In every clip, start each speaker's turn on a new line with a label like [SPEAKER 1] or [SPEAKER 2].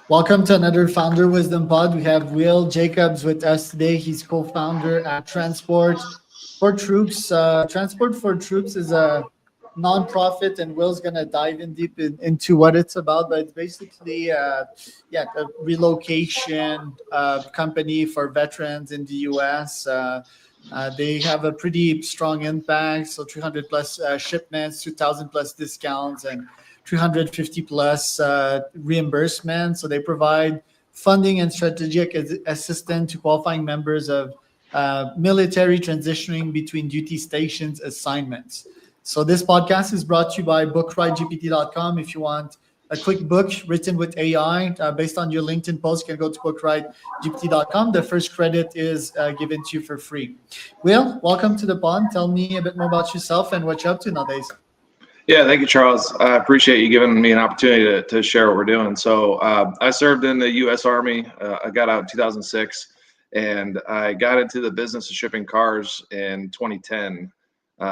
[SPEAKER 1] Welcome to another Founder Wisdom Pod. We have Will Jacobs with us today. He's co-founder at Transport for Troops. Transport for Troops is a nonprofit, and Will's gonna dive in deep into what it's about. But it's basically, a relocation company for veterans in the U.S. They have a pretty strong impact, so 300 plus shipments, 2,000 plus discounts, and 350 plus reimbursement. So they provide funding and strategic assistance to qualifying members of military transitioning between duty stations assignments. So this podcast is brought to you by bookridegpt.com. If you want a quick book written with AI based on your LinkedIn post, you can go to bookridegpt.com. The first credit is given to you for free. Will, welcome to the pod. Tell me a bit more about yourself and what you're up to nowadays.
[SPEAKER 2] Yeah, thank you, Charles. I appreciate you giving me an opportunity to share what we're doing. So I served in the U.S. Army. I got out in 2006, and I got into the business of shipping cars in 2010.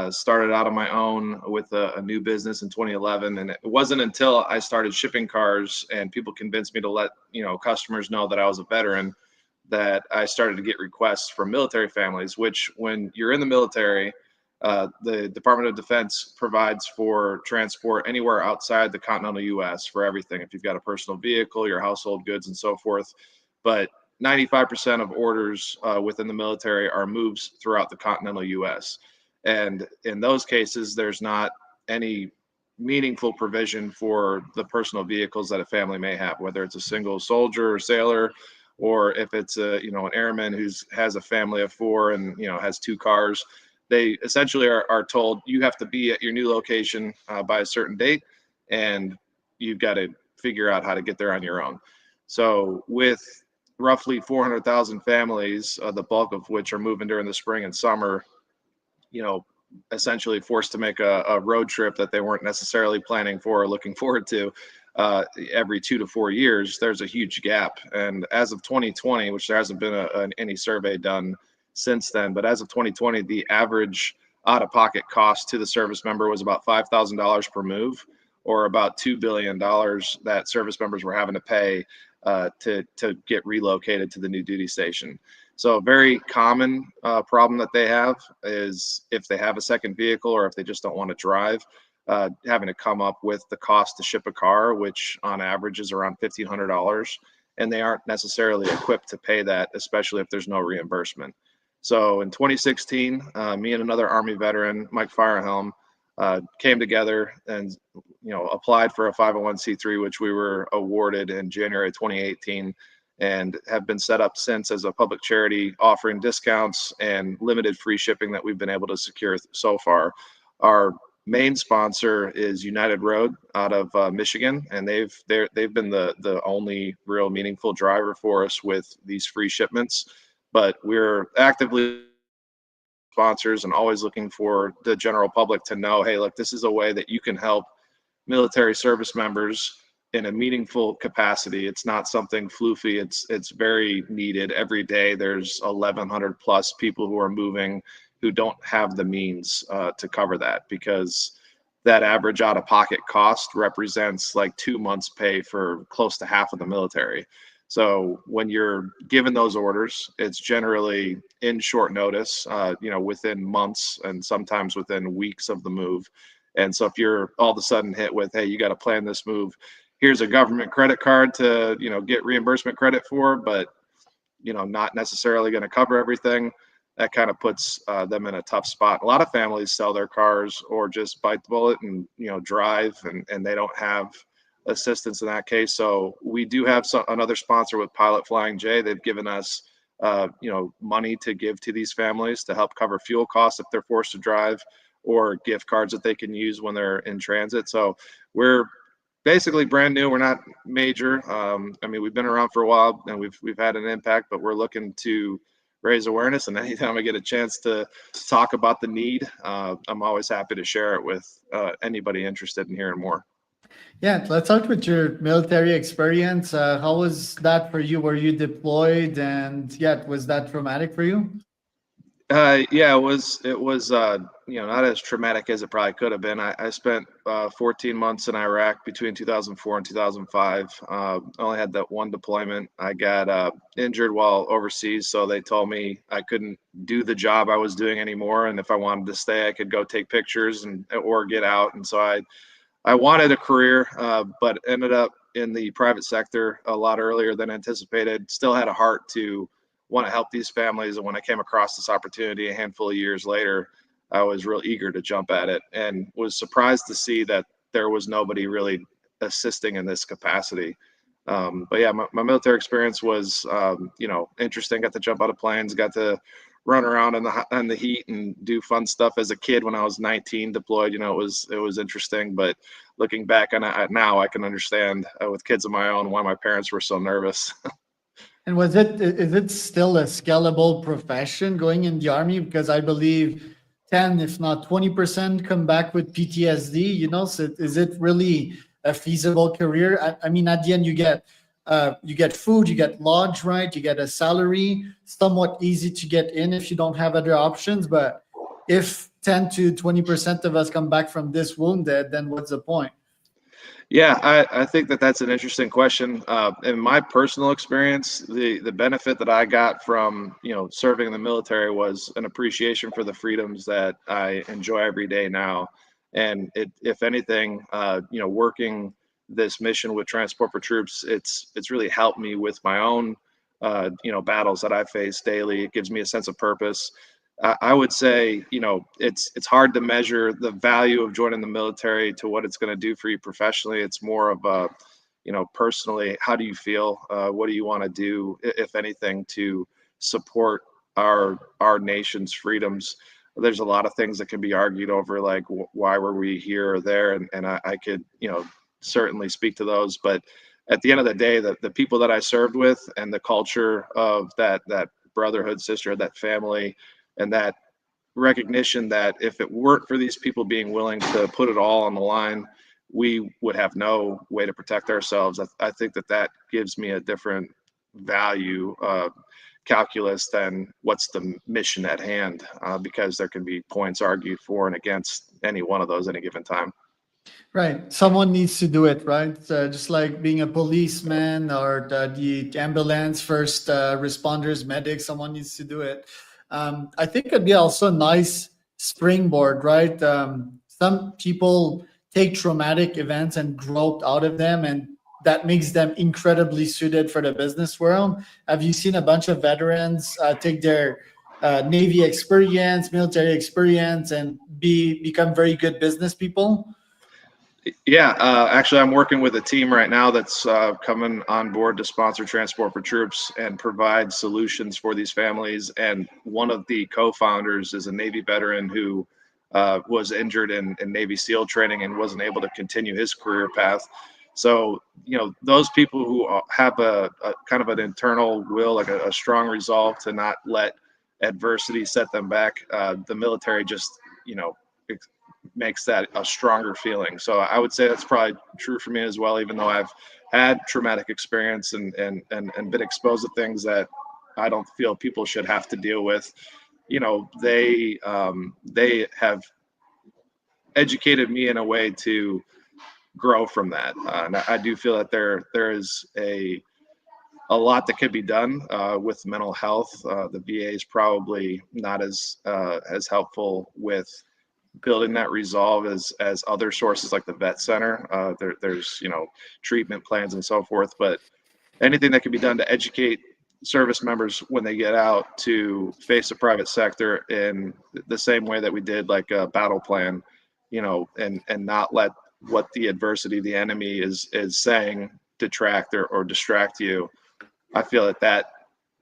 [SPEAKER 2] Started out on my own with a new business in 2011, and it wasn't until I started shipping cars and people convinced me to let customers know that I was a veteran that I started to get requests from military families. Which, when you're in the military, the Department of Defense provides for transport anywhere outside the continental U.S. for everything. If you've got a personal vehicle, your household goods, and so forth. But 95% of orders within the military are moves throughout the continental U.S. And in those cases, there's not any meaningful provision for the personal vehicles that a family may have, whether it's a single soldier or sailor, or if it's an airman who has a family of four and has two cars. They essentially are told you have to be at your new location by a certain date, and you've got to figure out how to get there on your own. So with roughly 400,000 families, the bulk of which are moving during the spring and summer, essentially forced to make a road trip that they weren't necessarily planning for or looking forward to every 2 to 4 years, there's a huge gap. And as of 2020, which there hasn't been any survey done since then, but as of 2020, the average out-of-pocket cost to the service member was about $5,000 per move, or about $2 billion that service members were having to pay to get relocated to the new duty station. So a very common problem that they have is if they have a second vehicle or if they just don't want to drive, having to come up with the cost to ship a car, which on average is around $1,500, and they aren't necessarily equipped to pay that, especially if there's no reimbursement. So in 2016, me and another Army veteran, Mike Firehelm, came together and applied for a 501c3, which we were awarded in January 2018, and have been set up since as a public charity, offering discounts and limited free shipping that we've been able to secure so far. Our main sponsor is United Road out of Michigan, and they've been the only real meaningful driver for us with these free shipments. But we're actively sponsors and always looking for the general public to know, hey, look, this is a way that you can help military service members in a meaningful capacity. It's not something floofy. It's very needed. Every day there's 1,100 plus people who are moving who don't have the means to cover that, because that average out-of-pocket cost represents like 2 months' pay for close to half of the military. So when you're given those orders, it's generally in short notice, within months and sometimes within weeks of the move. And so if you're all of a sudden hit with, hey, you got to plan this move, here's a government credit card to, get reimbursement credit for, but, not necessarily going to cover everything, that kind of puts them in a tough spot. A lot of families sell their cars or just bite the bullet and, drive, and they don't have assistance in that case. So we do have another sponsor with Pilot Flying J. They've given us money to give to these families to help cover fuel costs if they're forced to drive, or gift cards that they can use when they're in transit. So we're basically brand new. We're not major. We've been around for a while and we've had an impact, but we're looking to raise awareness. And anytime I get a chance to talk about the need, I'm always happy to share it with anybody interested in hearing more.
[SPEAKER 1] Yeah, let's start with your military experience. How was that for you? Were you deployed? And was that traumatic for you?
[SPEAKER 2] Yeah, it was not as traumatic as it probably could have been. I spent 14 months in Iraq between 2004 and 2005. Only had that one deployment. I got injured while overseas, so they told me I couldn't do the job I was doing anymore, and if I wanted to stay, I could go take pictures and or get out. And so I wanted a career, but ended up in the private sector a lot earlier than anticipated. Still had a heart to want to help these families. And when I came across this opportunity a handful of years later, I was real eager to jump at it and was surprised to see that there was nobody really assisting in this capacity. But yeah, my military experience was, interesting. Got to jump out of planes, got to run around in the heat and do fun stuff as a kid when I was 19 deployed. It was interesting, but looking back on it now, I can understand with kids of my own why my parents were so nervous.
[SPEAKER 1] And is it still a scalable profession going in the army? Because I believe 10, if not 20% come back with PTSD, so is it really a feasible career? I mean, at the end you get food, you get lodge, right? You get a salary, somewhat easy to get in if you don't have other options. But if 10 to 20% of us come back from this wounded, then what's the point?
[SPEAKER 2] Yeah, I think that's an interesting question. In my personal experience, the benefit that I got from serving in the military was an appreciation for the freedoms that I enjoy every day now. And if anything, working this mission with Transport for Troops, it's really helped me with my own battles that I face daily. It gives me a sense of purpose. I would say, it's hard to measure the value of joining the military to what it's going to do for you professionally. It's more of a, personally, how do you feel? What do you want to do, if anything, to support our nation's freedoms? There's a lot of things that can be argued over, like why were we here or there, and I could, certainly speak to those, but at the end of the day, the people that I served with and the culture of that brotherhood, sisterhood, that family, and that recognition that if it weren't for these people being willing to put it all on the line, we would have no way to protect ourselves. I think that gives me a different value calculus than what's the mission at hand, because there can be points argued for and against any one of those at any given time.
[SPEAKER 1] Right. Someone needs to do it, right? Just like being a policeman or the ambulance, first responders, medics, someone needs to do it. I think it'd be also a nice springboard, right? Some people take traumatic events and grow out of them, and that makes them incredibly suited for the business world. Have you seen a bunch of veterans take their Navy experience, military experience, and become very good business people?
[SPEAKER 2] Yeah, actually, I'm working with a team right now that's coming on board to sponsor Transport for Troops and provide solutions for these families. And one of the co-founders is a Navy veteran who was injured in Navy SEAL training and wasn't able to continue his career path. So, those people who have a kind of an internal will, like a strong resolve to not let adversity set them back, the military just, makes that a stronger feeling. So I would say that's probably true for me as well, even though I've had traumatic experience and been exposed to things that I don't feel people should have to deal with. They have educated me in a way to grow from that. And I do feel that there is a lot that could be done with mental health. The VA is probably not as helpful with building that resolve as other sources like the vet center. There's treatment plans and so forth, but anything that can be done to educate service members when they get out to face the private sector in the same way that we did, like a battle plan, and not let what the adversity, the enemy is saying, detract or distract you. I feel that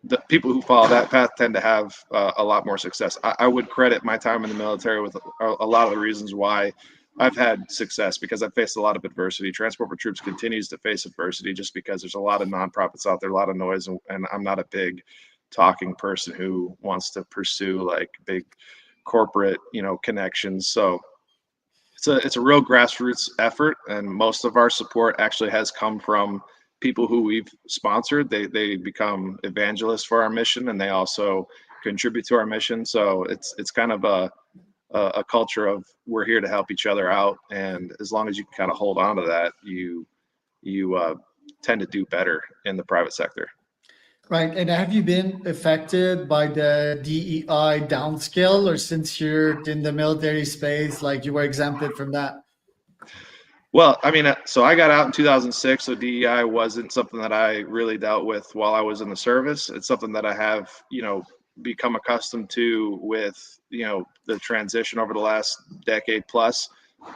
[SPEAKER 2] the people who follow that path tend to have a lot more success. I would credit my time in the military with a lot of the reasons why I've had success, because I've faced a lot of adversity. Transport for Troops continues to face adversity just because there's a lot of nonprofits out there, a lot of noise, and I'm not a big talking person who wants to pursue like big corporate, connections. So it's a real grassroots effort, and most of our support actually has come from people who we've sponsored. They become evangelists for our mission, and they also contribute to our mission. So it's kind of a culture of we're here to help each other out, and as long as you can kind of hold on to that, you tend to do better in the private sector.
[SPEAKER 1] Right. And have you been affected by the DEI downscale, or since you're in the military space, like you were exempted from that?
[SPEAKER 2] Well, I mean, so I got out in 2006, so DEI wasn't something that I really dealt with while I was in the service. It's something that I have, become accustomed to with, the transition over the last decade plus.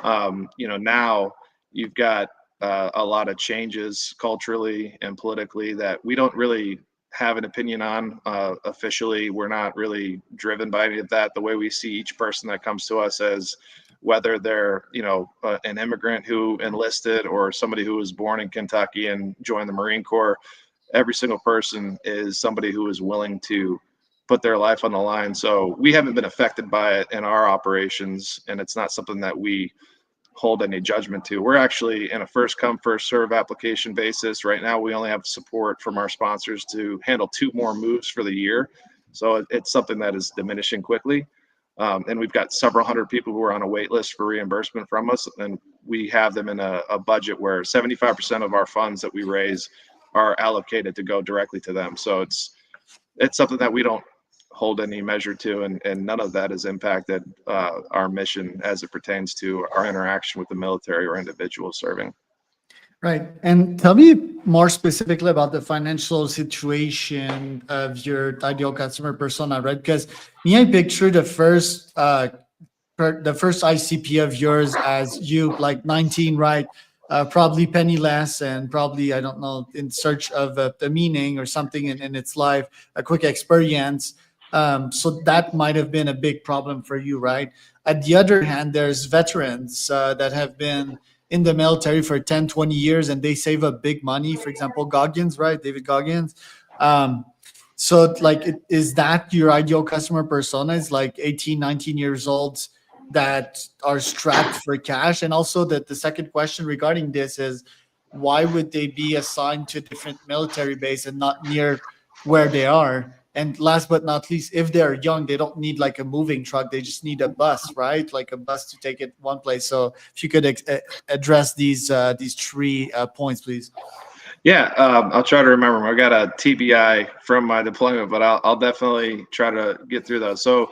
[SPEAKER 2] Now you've got a lot of changes culturally and politically that we don't really have an opinion on officially. We're not really driven by any of that. The way we see each person that comes to us as whether they're, an immigrant who enlisted or somebody who was born in Kentucky and joined the Marine Corps, every single person is somebody who is willing to put their life on the line. So we haven't been affected by it in our operations, and it's not something that we hold any judgment to. We're actually in a first come, first serve application basis. Right now, we only have support from our sponsors to handle 2 more moves for the year. So it's something that is diminishing quickly. And we've got several hundred people who are on a wait list for reimbursement from us. And we have them in a budget where 75% of our funds that we raise are allocated to go directly to them. So it's something that we don't hold any measure to, and none of that has impacted our mission as it pertains to our interaction with the military or individuals serving.
[SPEAKER 1] Right. And tell me more specifically about the financial situation of your ideal customer persona, right? Because me, I picture the first ICP of yours as you, like 19, right? Probably penniless and probably, I don't know, in search of the meaning or something in its life, a quick experience. So that might have been a big problem for you, right? At the other hand, there's veterans that have been in the military for 10, 20 years and they save up big money. For example, Goggins, right? David Goggins. So like, is that your ideal customer persona? Is like 18, 19 years old that are strapped for cash? And also that the second question regarding this is, why would they be assigned to a different military base and not near where they are? And last but not least, if they're young, they don't need like a moving truck. They just need a bus, right? Like a bus to take it one place. So if you could address these 3 points, please.
[SPEAKER 2] Yeah, I'll try to remember them. I got a TBI from my deployment, but I'll definitely try to get through those. So,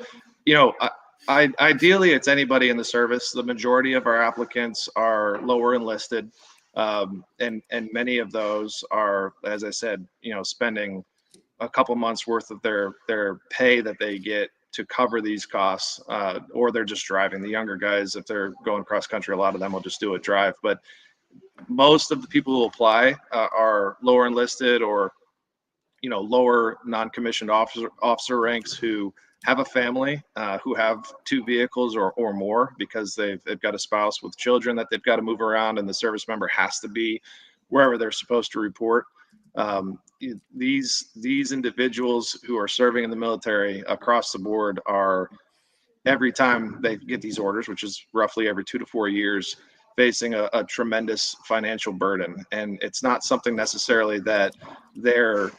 [SPEAKER 2] ideally, it's anybody in the service. The majority of our applicants are lower enlisted, and many of those are, as I said, spending a couple months worth of their pay that they get to cover these costs, or they're just driving. The younger guys, if they're going cross country, a lot of them will just do a drive. But most of the people who apply are lower enlisted or lower non-commissioned officer ranks who have a family, who have 2 vehicles or more because they've got a spouse with children that they've got to move around, and the service member has to be wherever they're supposed to report. These individuals who are serving in the military across the board are, every time they get these orders, which is roughly every 2 to 4 years, facing a tremendous financial burden. And it's not something necessarily that they're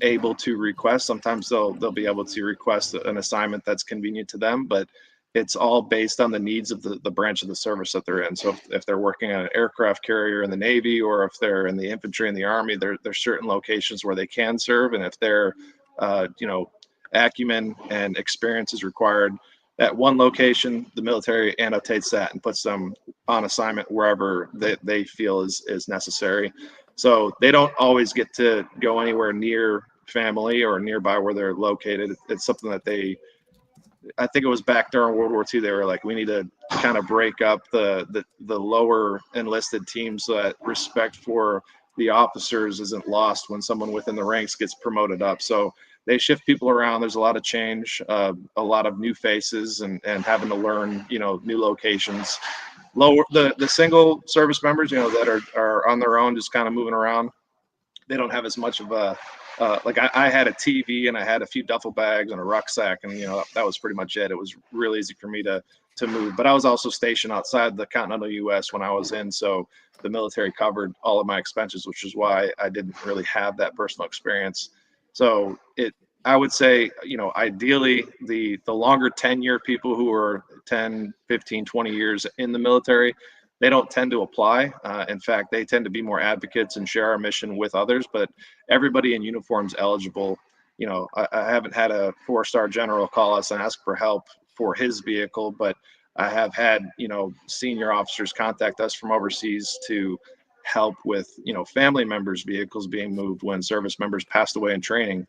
[SPEAKER 2] able to request. Sometimes they'll be able to request an assignment that's convenient to them, but it's all based on the needs of the branch of the service that they're in. So if they're working on an aircraft carrier in the Navy, or if they're in the infantry in the Army, there's certain locations where they can serve. And if their acumen and experience is required at one location, the military annotates that and puts them on assignment wherever they feel is necessary. So they don't always get to go anywhere near family or nearby where they're located. It's something that I think it was back during World War II, they were like, we need to kind of break up the lower enlisted teams so that respect for the officers isn't lost when someone within the ranks gets promoted up. So they shift people around. There's a lot of change, a lot of new faces, and having to learn, new locations. The single service members, that are on their own, just kind of moving around. They don't have as much of a I had a TV and I had a few duffel bags and a rucksack, and that was pretty much it. It was real easy for me to move. But I was also stationed outside the continental U.S. when I was in, so the military covered all of my expenses, which is why I didn't really have that personal experience. So I would say, ideally the longer tenure people who are 10, 15, 20 years in the military, they don't tend to apply. In fact, they tend to be more advocates and share our mission with others, but everybody in uniform's eligible. I haven't had a 4-star general call us and ask for help for his vehicle, but I have had, senior officers contact us from overseas to help with, family members' vehicles being moved when service members passed away in training.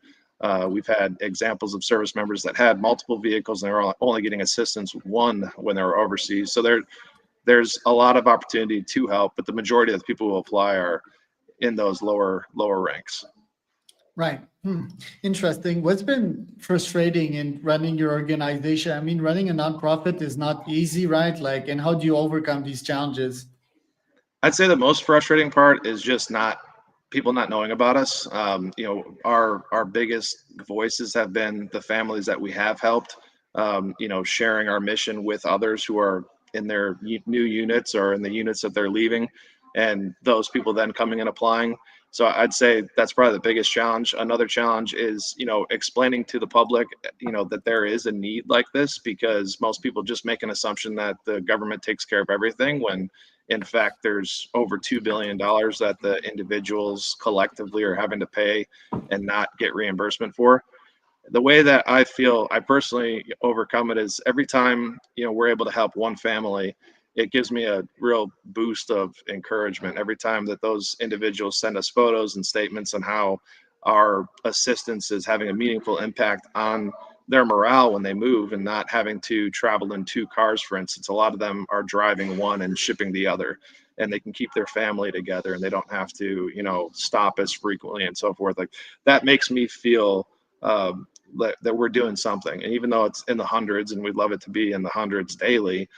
[SPEAKER 2] We've had examples of service members that had multiple vehicles and they were only getting assistance with one when they were overseas. So there's a lot of opportunity to help, but the majority of the people who apply are in those lower ranks.
[SPEAKER 1] Right. Interesting. What's been frustrating in running your organization? I mean, running a nonprofit is not easy, right? Like, and how do you overcome these challenges?
[SPEAKER 2] I'd say the most frustrating part is just people not knowing about us. Our biggest voices have been the families that we have helped. Sharing our mission with others who are in their new units or in the units that they're leaving, and those people then coming and applying. So I'd say that's probably the biggest challenge. Another challenge is, explaining to the public, that there is a need like this, because most people just make an assumption that the government takes care of everything when in fact there's over $2 billion that the individuals collectively are having to pay and not get reimbursement for. The way that I feel I personally overcome it is every time, we're able to help one family, it gives me a real boost of encouragement every time that those individuals send us photos and statements on how our assistance is having a meaningful impact on their morale when they move and not having to travel in 2 cars, for instance. A lot of them are driving one and shipping the other, and they can keep their family together and they don't have to, stop as frequently and so forth. Like, that makes me feel that we're doing something. And even though it's in the hundreds and we'd love it to be in the hundreds daily,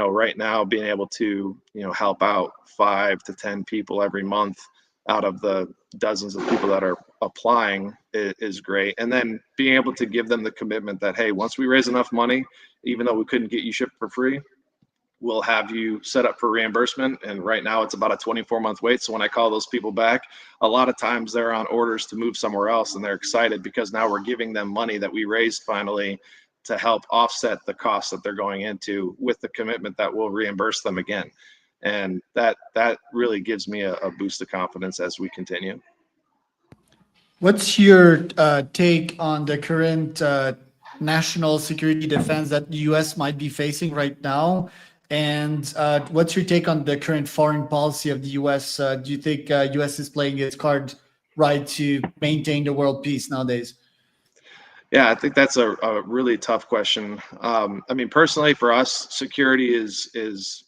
[SPEAKER 2] right now being able to, help out 5 to 10 people every month out of the dozens of people that are applying is great. And then being able to give them the commitment that, hey, once we raise enough money, even though we couldn't get you shipped for free, we'll have you set up for reimbursement. And right now it's about a 24-month wait. So when I call those people back, a lot of times they're on orders to move somewhere else and they're excited because now we're giving them money that we raised finally to help offset the costs that they're going into, with the commitment that we'll reimburse them again. And that really gives me a boost of confidence as we continue.
[SPEAKER 1] What's your take on the current national security defense that the U.S. might be facing right now? And what's your take on the current foreign policy of the U.S.? Do you think U.S. is playing its card right to maintain the world peace nowadays?
[SPEAKER 2] Yeah, I think that's a really tough question. I mean, personally, for us, security is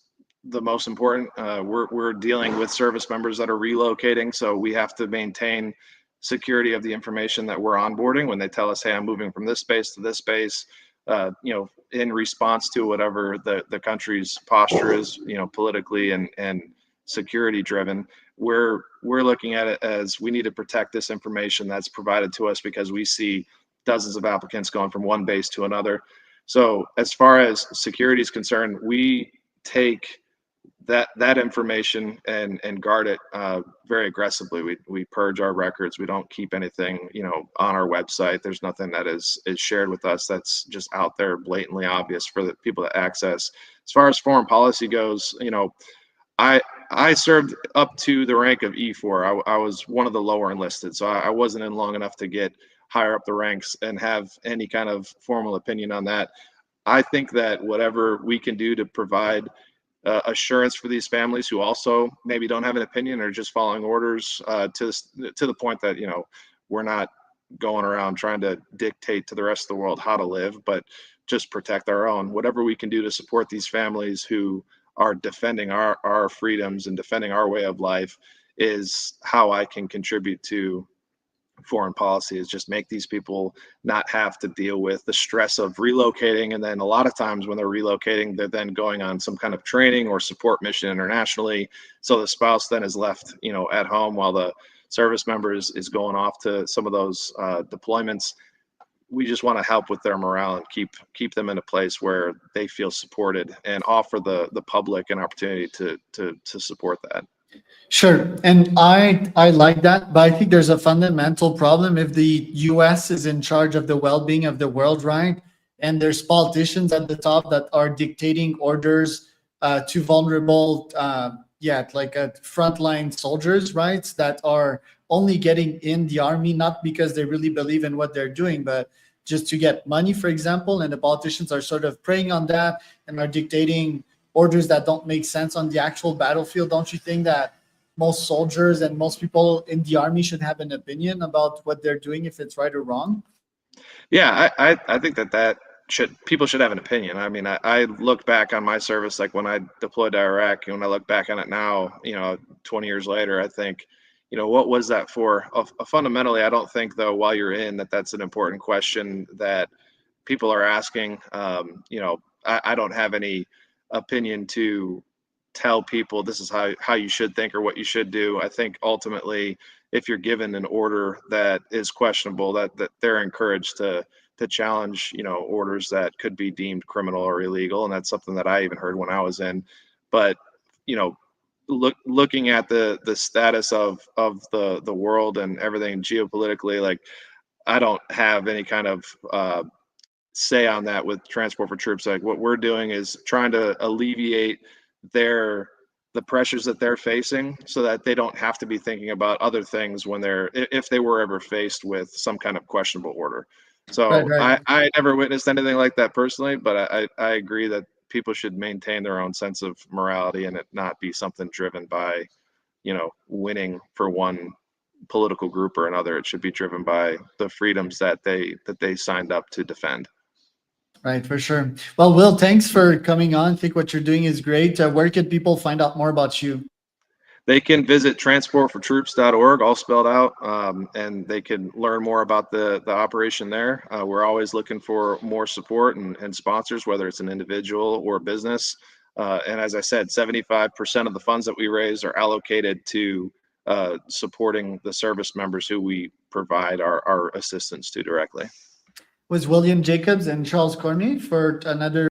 [SPEAKER 2] the most important. We're dealing with service members that are relocating, so we have to maintain security of the information that we're onboarding when they tell us, hey, I'm moving from this space to this space, in response to whatever the country's posture is, politically and security driven. We're looking at it as we need to protect this information that's provided to us because we see dozens of applicants going from one base to another. So as far as security is concerned, we take that information and guard it very aggressively. We purge our records. We don't keep anything, on our website. There's nothing that is shared with us that's just out there blatantly obvious for the people to access. As far as foreign policy goes, I served up to the rank of E4. I was one of the lower enlisted, so I wasn't in long enough to get higher up the ranks and have any kind of formal opinion on that. I think that whatever we can do to provide assurance for these families who also maybe don't have an opinion or just following orders to the point that, we're not going around trying to dictate to the rest of the world how to live, but just protect our own. Whatever we can do to support these families who are defending our freedoms and defending our way of life is how I can contribute to foreign policy, is just make these people not have to deal with the stress of relocating. And then a lot of times when they're relocating, they're then going on some kind of training or support mission internationally. So the spouse then is left, at home while the service member is going off to some of those deployments. We just want to help with their morale and keep them in a place where they feel supported and offer the public an opportunity to support that.
[SPEAKER 1] Sure. And I like that, but I think there's a fundamental problem if the US is in charge of the well-being of the world, right? And there's politicians at the top that are dictating orders to vulnerable, like frontline soldiers, right? That are only getting in the army not because they really believe in what they're doing, but just to get money, for example. And the politicians are sort of preying on that and are dictating orders that don't make sense on the actual battlefield. Don't you think that most soldiers and most people in the army should have an opinion about what they're doing, if it's right or wrong?
[SPEAKER 2] Yeah, I think that people should have an opinion. I mean, I look back on my service, like when I deployed to Iraq, and when I look back on it now, 20 years later, I think, what was that for? Fundamentally, I don't think though, while you're in, that's an important question that people are asking. I don't have any opinion to tell people this is how you should think or what you should do. I think ultimately, if you're given an order that is questionable, that they're encouraged to challenge, orders that could be deemed criminal or illegal, and that's something that I even heard when I was in. But looking at the status of the world and everything geopolitically, like I don't have any kind of say on that with Transport for Troops. Like what we're doing is trying to alleviate the pressures that they're facing so that they don't have to be thinking about other things when if they were ever faced with some kind of questionable order.
[SPEAKER 1] Right,
[SPEAKER 2] So
[SPEAKER 1] right.
[SPEAKER 2] I never witnessed anything like that personally, but I agree that people should maintain their own sense of morality and it not be something driven by, winning for one political group or another. It should be driven by the freedoms that they signed up to defend.
[SPEAKER 1] Right, for sure. Well, Will, thanks for coming on. I think what you're doing is great. Where can people find out more about you?
[SPEAKER 2] They can visit transportfortroops.org, all spelled out, and they can learn more about the operation there. We're always looking for more support and sponsors, whether it's an individual or a business. And as I said, 75% of the funds that we raise are allocated to supporting the service members who we provide our assistance to directly.
[SPEAKER 1] Was William Jacobs and Charles Cormier for another